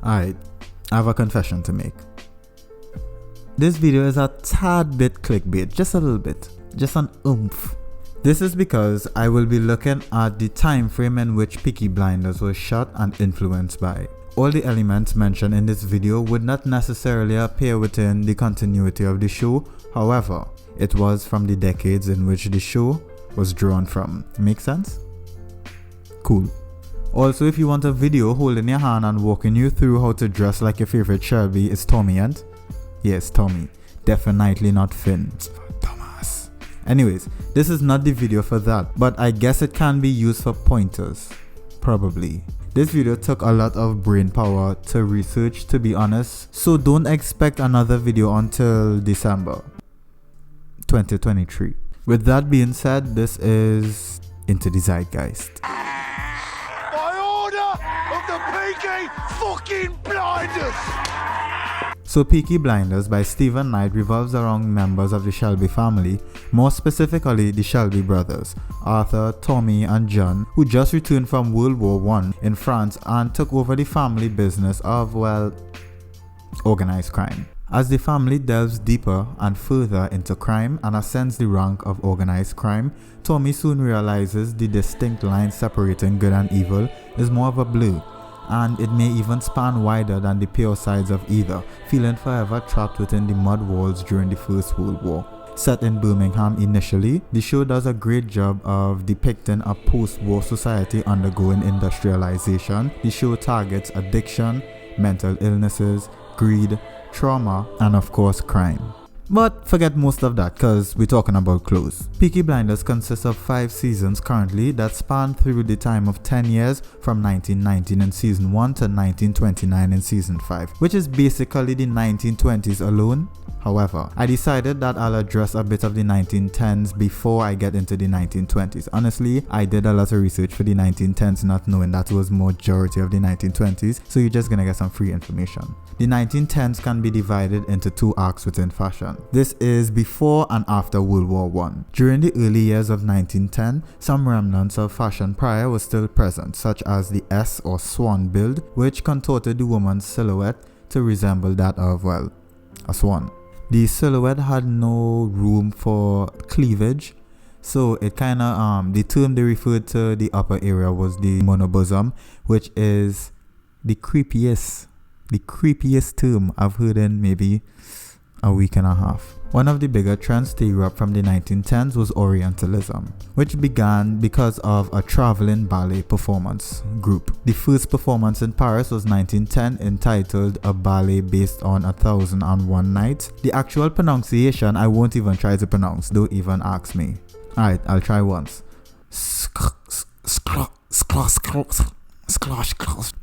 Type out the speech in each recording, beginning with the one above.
Alright, I have a confession to make. This video is a tad bit clickbait, just a little bit, just an oomph. This is because I will be looking at the time frame in which Peaky Blinders was shot and influenced by. All the elements mentioned in this video would not necessarily appear within the continuity of the show, however, it was from the decades in which the show was drawn from. Make sense? Cool. Also, if you want a video holding your hand and walking you through how to dress like your favorite Shelby, is Tommy and? Yes, Tommy. Definitely not Finn. Thomas. Anyways, this is not the video for that, but I guess it can be used for pointers. Probably. This video took a lot of brain power to research, to be honest, so don't expect another video until December 2023. With that being said, this is Into the Zeitgeist. By order of the Peaky fucking Blinders! So Peaky Blinders by Stephen Knight revolves around members of the Shelby family, more specifically the Shelby brothers, Arthur, Tommy and John, who just returned from World War I in France and took over the family business of, well, organized crime. As the family delves deeper and further into crime and ascends the rank of organized crime, Tommy soon realizes the distinct line separating good and evil is more of a blur, and it may even span wider than the pure sides of either, feeling forever trapped within the mud walls during the First World War. Set in Birmingham initially, the show does a great job of depicting a post-war society undergoing industrialization. The show targets addiction, mental illnesses, greed, trauma, and of course crime. But forget most of that cause we're talking about clothes. Peaky Blinders consists of 5 seasons currently that span through the time of 10 years from 1919 in season 1 to 1929 in season 5, which is basically the 1920s alone. However, I decided that I'll address a bit of the 1910s before I get into the 1920s. Honestly, I did a lot of research for the 1910s not knowing that was majority of the 1920s, so you're just gonna get some free information. The 1910s can be divided into 2 arcs within fashion. This is before and after World War I. During the early years of 1910, some remnants of fashion prior were still present, such as the S or swan build, which contorted the woman's silhouette to resemble that of, well, a swan. The silhouette had no room for cleavage, so it the term they referred to the upper area was the monobosom, which is the creepiest term I've heard in maybe a week and a half. One of the bigger trends to Europe from the 1910s was Orientalism, which began because of a traveling ballet performance group. The first performance in Paris was 1910, entitled A Ballet Based on 1001 Nights. The actual pronunciation I won't even try to pronounce, don't even ask me. Alright, I'll try once.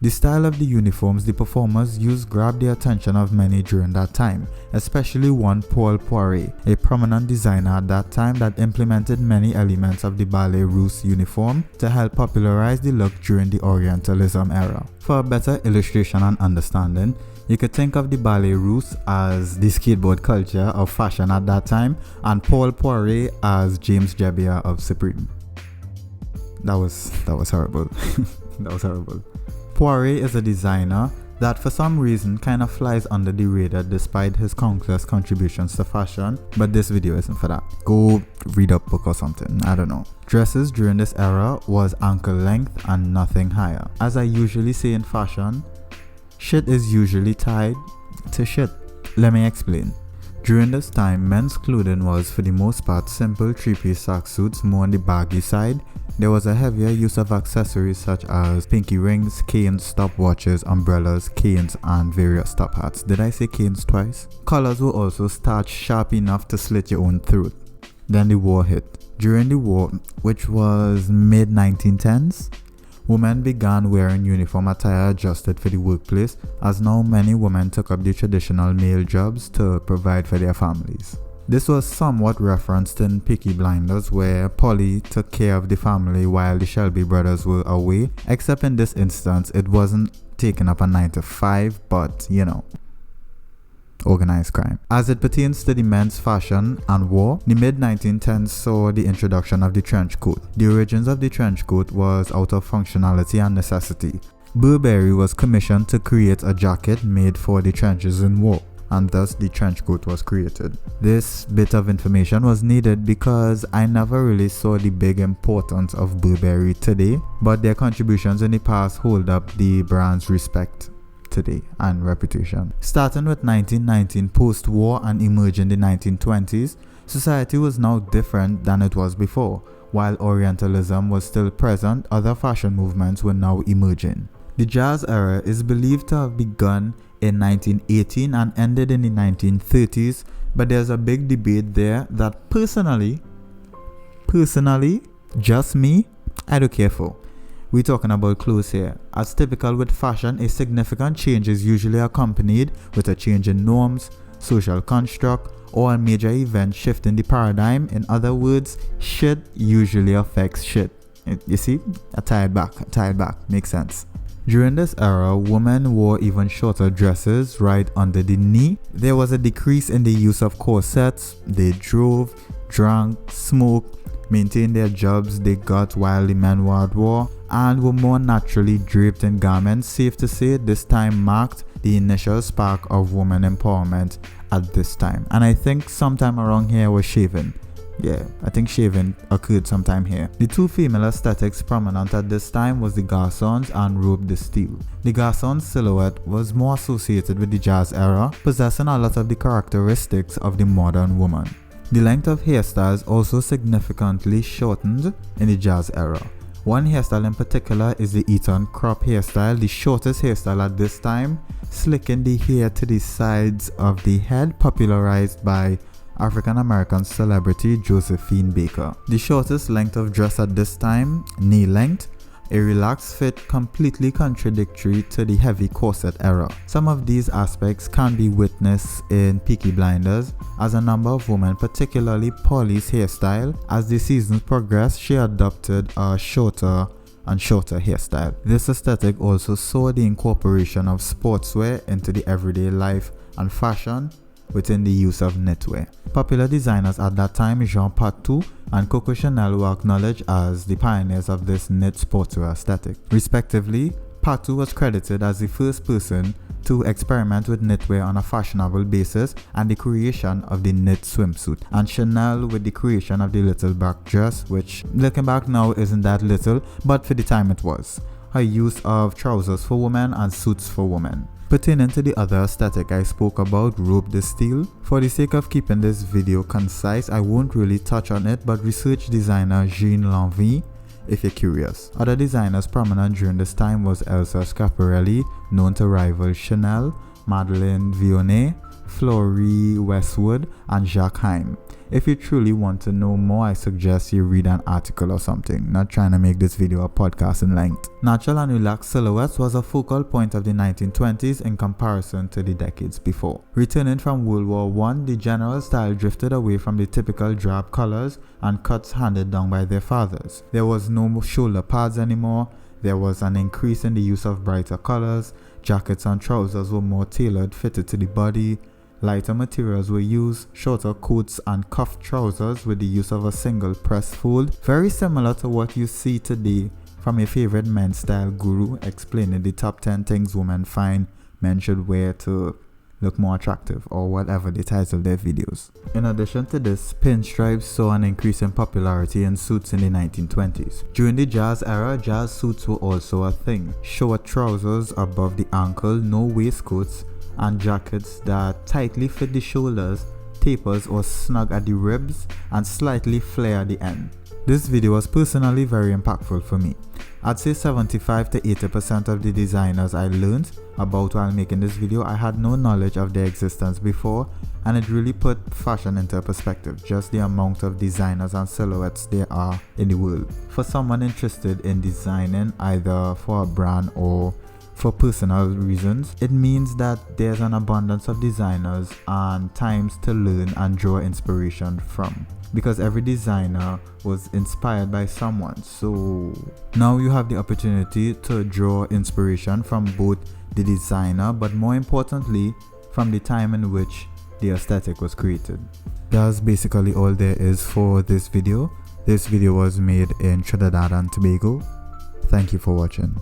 The style of the uniforms the performers used grabbed the attention of many during that time, especially one Paul Poiret, a prominent designer at that time that implemented many elements of the ballet russe uniform to help popularize the look during the Orientalism era. For a better illustration and understanding, you could think of the ballet russe as the skateboard culture of fashion at that time, and Paul Poiret as James Jebbia of Supreme. That was horrible. That was horrible. Poiret is a designer that for some reason kind of flies under the radar despite his countless contributions to fashion, but this video isn't for that. Go read a book or something, I don't know. Dresses during this era was ankle length and nothing higher. As I usually say in fashion, shit is usually tied to shit. Let me explain. During this time, men's clothing was for the most part simple 3-piece sack suits, more on the baggy side. There was a heavier use of accessories such as pinky rings, canes, stopwatches, umbrellas, canes, and various top hats. Did I say canes twice? Collars were also starched sharp enough to slit your own throat. Then the war hit. During the war, which was mid-1910s, women began wearing uniform attire adjusted for the workplace, as now many women took up the traditional male jobs to provide for their families. This was somewhat referenced in Peaky Blinders, where Polly took care of the family while the Shelby brothers were away, except in this instance it wasn't taking up a 9 to 5, but you know, organized crime. As it pertains to the men's fashion and war, the mid-1910s saw the introduction of the trench coat. The origins of the trench coat was out of functionality and necessity. Burberry was commissioned to create a jacket made for the trenches in war, and thus the trench coat was created. This bit of information was needed because I never really saw the big importance of Burberry today, but their contributions in the past hold up the brand's respect today and reputation. Starting with 1919 post-war and emerging in the 1920s, society was now different than it was before. While Orientalism was still present, other fashion movements were now emerging. The Jazz era is believed to have begun in 1918 and ended in the 1930s, but there's a big debate there that personally, just me, I don't care for. We're talking about clothes here. As typical with fashion, a significant change is usually accompanied with a change in norms, social construct, or a major event shifting the paradigm. In other words, shit usually affects shit. You see? I tie it back. Makes sense. During this era, women wore even shorter dresses right under the knee. There was a decrease in the use of corsets. They drove, drank, smoked, maintained their jobs they got while the men were at war, and were more naturally draped in garments. Safe to say, this time marked the initial spark of women empowerment at this time. And I think sometime around here was shaving. Yeah, I think shaving occurred sometime here. The two female aesthetics prominent at this time was the garçons and robe de style. The garçon silhouette was more associated with the Jazz era, possessing a lot of the characteristics of the modern woman. The length of hairstyles also significantly shortened in the Jazz era. One hairstyle in particular is the Eton crop hairstyle, the shortest hairstyle at this time, slicking the hair to the sides of the head, popularized by African-American celebrity Josephine Baker. The shortest length of dress at this time, knee length, a relaxed fit completely contradictory to the heavy corset era. Some of these aspects can be witnessed in Peaky Blinders, as a number of women, particularly Polly's hairstyle, as the seasons progressed, she adopted a shorter and shorter hairstyle. This aesthetic also saw the incorporation of sportswear into the everyday life and fashion within the use of knitwear. Popular designers at that time, Jean Patou and Coco Chanel, were acknowledged as the pioneers of this knit sportswear aesthetic. Respectively, Patou was credited as the first person to experiment with knitwear on a fashionable basis and the creation of the knit swimsuit, and Chanel with the creation of the little back dress, which looking back now isn't that little, but for the time it was. Her use of trousers for women and suits for women. Pertaining to the other aesthetic I spoke about, robe de style, for the sake of keeping this video concise, I won't really touch on it, but research designer Jean Lanvin if you're curious. Other designers prominent during this time was Elsa Schiaparelli, known to rival Chanel, Madeleine Vionnet, Florie Westwood, and Jacques Haim. If you truly want to know more, I suggest you read an article or something. Not trying to make this video a podcast in length. Natural and relaxed silhouettes was a focal point of the 1920s in comparison to the decades before. Returning from World War I, the general style drifted away from the typical drab colors and cuts handed down by their fathers. There was no shoulder pads anymore. There was an increase in the use of brighter colors. Jackets and trousers were more tailored, fitted to the body. Lighter materials were used, shorter coats and cuffed trousers with the use of a single press fold, very similar to what you see today from your favorite men's style guru explaining the top 10 things women find men should wear to look more attractive, or whatever they title their videos. In addition to this, pinstripes saw an increase in popularity in suits in the 1920s. During the Jazz era, jazz suits were also a thing. Short trousers above the ankle, no waistcoats, and jackets that tightly fit the shoulders, tapers or snug at the ribs, and slightly flare at the end. This video was personally very impactful for me. I'd say 75 to 80% of the designers I learned about while making this video, I had no knowledge of their existence before, and it really put fashion into perspective, just the amount of designers and silhouettes there are in the world. For someone interested in designing either for a brand or for personal reasons, it means that there's an abundance of designers and times to learn and draw inspiration from, because every designer was inspired by someone. So now you have the opportunity to draw inspiration from both the designer, but more importantly from the time in which the aesthetic was created. That's basically all there is for this video. This video was made in Trinidad and Tobago. Thank you for watching.